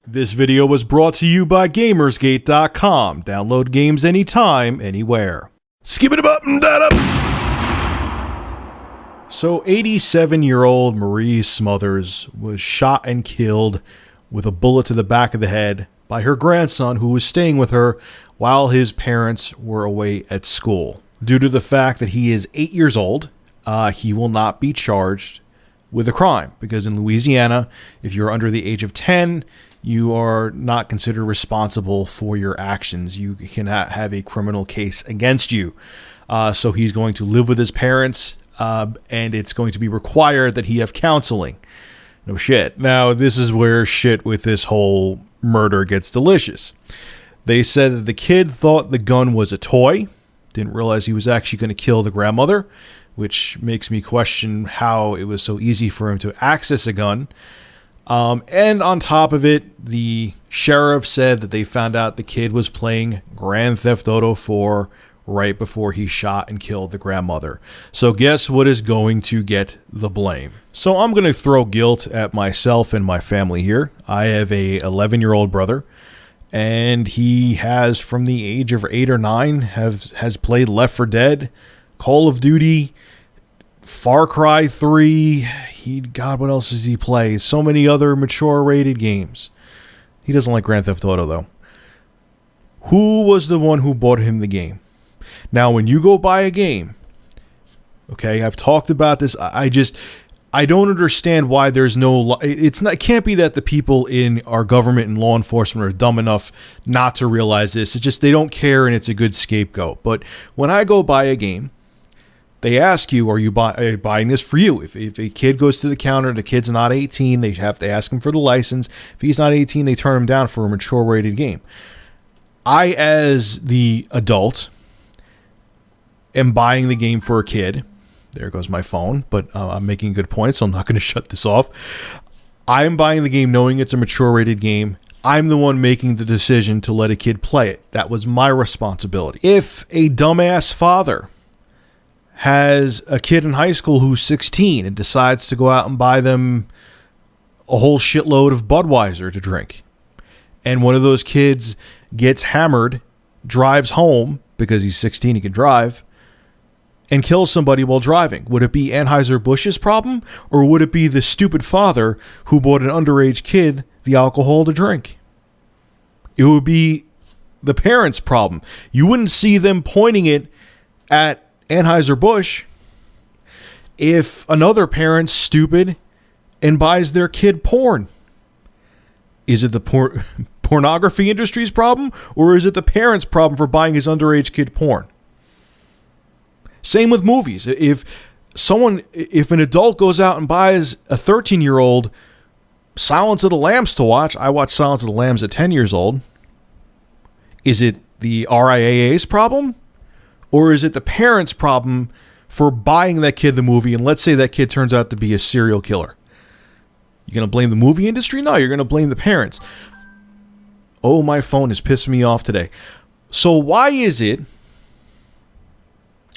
This video was brought to you by Gamersgate.com. Download games anytime, anywhere. Skip it up and that up. So 87-year-old Marie Smothers was shot and killed with a bullet to the back of the head by her grandson, who was staying with her while his parents were away at school. Due to the fact that he is 8 years old, he will not be charged with a crime, because in Louisiana, if you're under the age of 10, you are not considered responsible for your actions. You cannot have a criminal case against you. So he's going to live with his parents, and it's going to be required that he have counseling. No shit. Now, this is where shit with this whole murder gets delicious. They said that the kid thought the gun was a toy, didn't realize he was actually going to kill the grandmother, which makes me question how it was so easy for him to access a gun. And on top of it, the sheriff said that they found out the kid was playing Grand Theft Auto 4 right before he shot and killed the grandmother. So guess what is going to get the blame? So I'm going to throw guilt at myself and my family here. I have a 11-year-old brother, and he has, from the age of 8 or 9, has played Left 4 Dead, Call of Duty, Far Cry 3, God, what else does he play? So many other mature rated games. He doesn't like Grand Theft Auto, though. Who was the one who bought him the game? Now, when you go buy a game, okay, I've talked about this, I don't understand why there's no, it can't be that the people in our government and law enforcement are dumb enough not to realize this. It's just they don't care, and it's a good scapegoat. But when I go buy a game, they ask you, are you buying this for you? If a kid goes to the counter, the kid's not 18, they have to ask him for the license. If he's not 18, they turn him down for a mature rated game. I, as the adult, am buying the game for a kid. There goes my phone, but I'm making a good point, so I'm not going to shut this off. I'm buying the game knowing it's a mature rated game. I'm the one making the decision to let a kid play it. That was my responsibility. If a dumbass father has a kid in high school who's 16 and decides to go out and buy them a whole shitload of Budweiser to drink, and one of those kids gets hammered, drives home because he's 16, he can drive, and kills somebody while driving, would it be Anheuser-Busch's problem, or would it be the stupid father who bought an underage kid the alcohol to drink? It would be the parents' problem. You wouldn't see them pointing it at Anheuser-Busch. If another parent's stupid and buys their kid porn, is it the pornography industry's problem, or is it the parent's problem for buying his underage kid porn? Same with movies. If an adult goes out and buys a 13-year-old Silence of the Lambs to watch, I watched Silence of the Lambs at 10 years old, is it the RIAA's problem? Or is it the parents' problem for buying that kid the movie, and let's say that kid turns out to be a serial killer? You're going to blame the movie industry? No, you're going to blame the parents. Oh, my phone is pissing me off today. So why is it,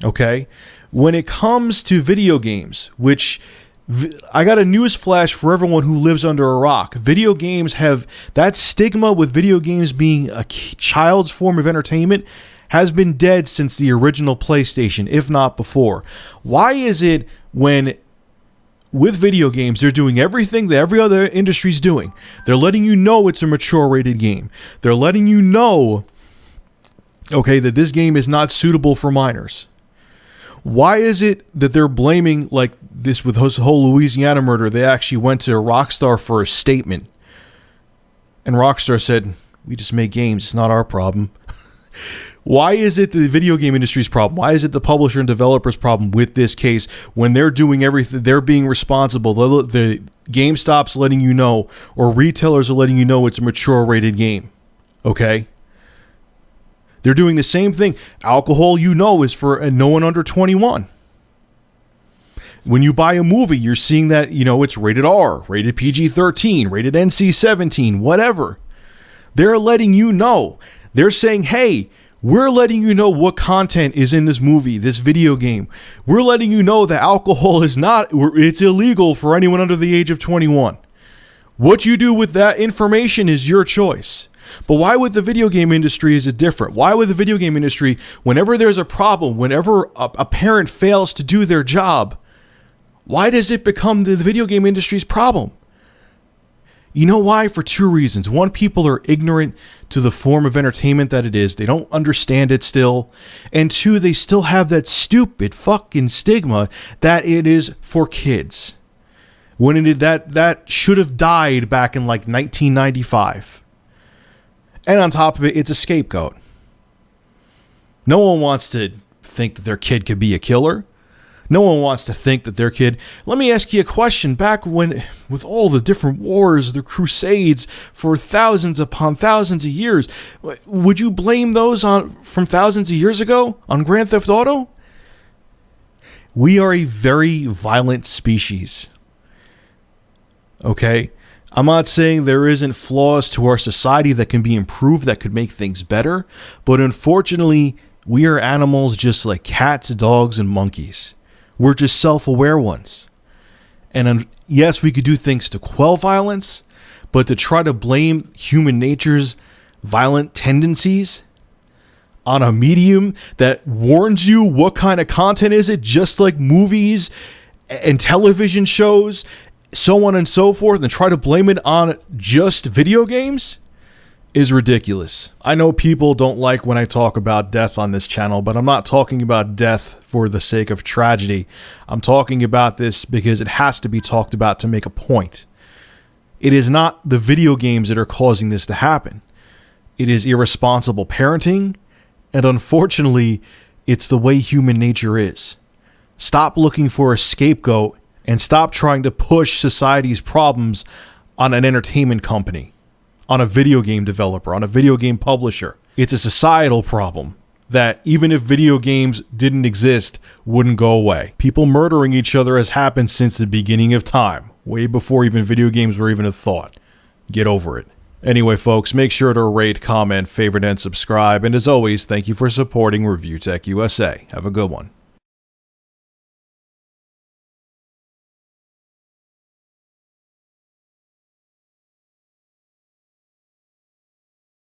okay, when it comes to video games, which I got a news flash for everyone who lives under a rock. Video games have that stigma with video games being a child's form of entertainment has been dead since the original PlayStation, if not before. Why is it when, with video games, they're doing everything that every other industry's doing? They're letting you know it's a mature-rated game. They're letting you know, okay, that this game is not suitable for minors. Why is it that they're blaming, like this with this whole Louisiana murder, they actually went to Rockstar for a statement, and Rockstar said, we just make games, it's not our problem. Why is it the video game industry's problem? Why is it the publisher and developer's problem with this case when they're doing everything, they're being responsible? The GameStop's letting you know, or retailers are letting you know it's a mature rated game. Okay? They're doing the same thing. Alcohol, is for no one under 21. When you buy a movie, you're seeing that, it's rated R, rated PG-13, rated NC-17, whatever. They're letting you know. They're saying, hey, we're letting you know what content is in this movie, this video game. We're letting you know that alcohol is it's illegal for anyone under the age of 21. What you do with that information is your choice. But why with the video game industry is it different? Why with the video game industry, whenever there's a problem, whenever a parent fails to do their job, why does it become the video game industry's problem? You know why? For two reasons. One, people are ignorant to the form of entertainment that it is. They don't understand it still. And two, they still have that stupid fucking stigma that it is for kids. When that should have died back in like 1995. And on top of it, it's a scapegoat. No one wants to think that their kid could be a killer. No one wants to think that their kid... Let me ask you a question. Back when, with all the different wars, the crusades for thousands upon thousands of years, would you blame those from thousands of years ago on Grand Theft Auto? We are a very violent species. Okay? I'm not saying there isn't flaws to our society that can be improved, that could make things better, but unfortunately, we are animals just like cats, dogs, and monkeys. We're just self-aware ones. And yes, we could do things to quell violence, but to try to blame human nature's violent tendencies on a medium that warns you what kind of content is it, just like movies and television shows, so on and so forth, and try to blame it on just video games is ridiculous. I know people don't like when I talk about death on this channel, but I'm not talking about death for the sake of tragedy. I'm talking about this because it has to be talked about to make a point. It is not the video games that are causing this to happen. It is irresponsible parenting, and unfortunately, it's the way human nature is. Stop looking for a scapegoat and stop trying to push society's problems on an entertainment company, on a video game developer, on a video game publisher. It's a societal problem that even if video games didn't exist, wouldn't go away. People murdering each other has happened since the beginning of time, way before even video games were even a thought. Get over it. Anyway, folks, make sure to rate, comment, favorite, and subscribe. And as always, thank you for supporting Review Tech USA. Have a good one.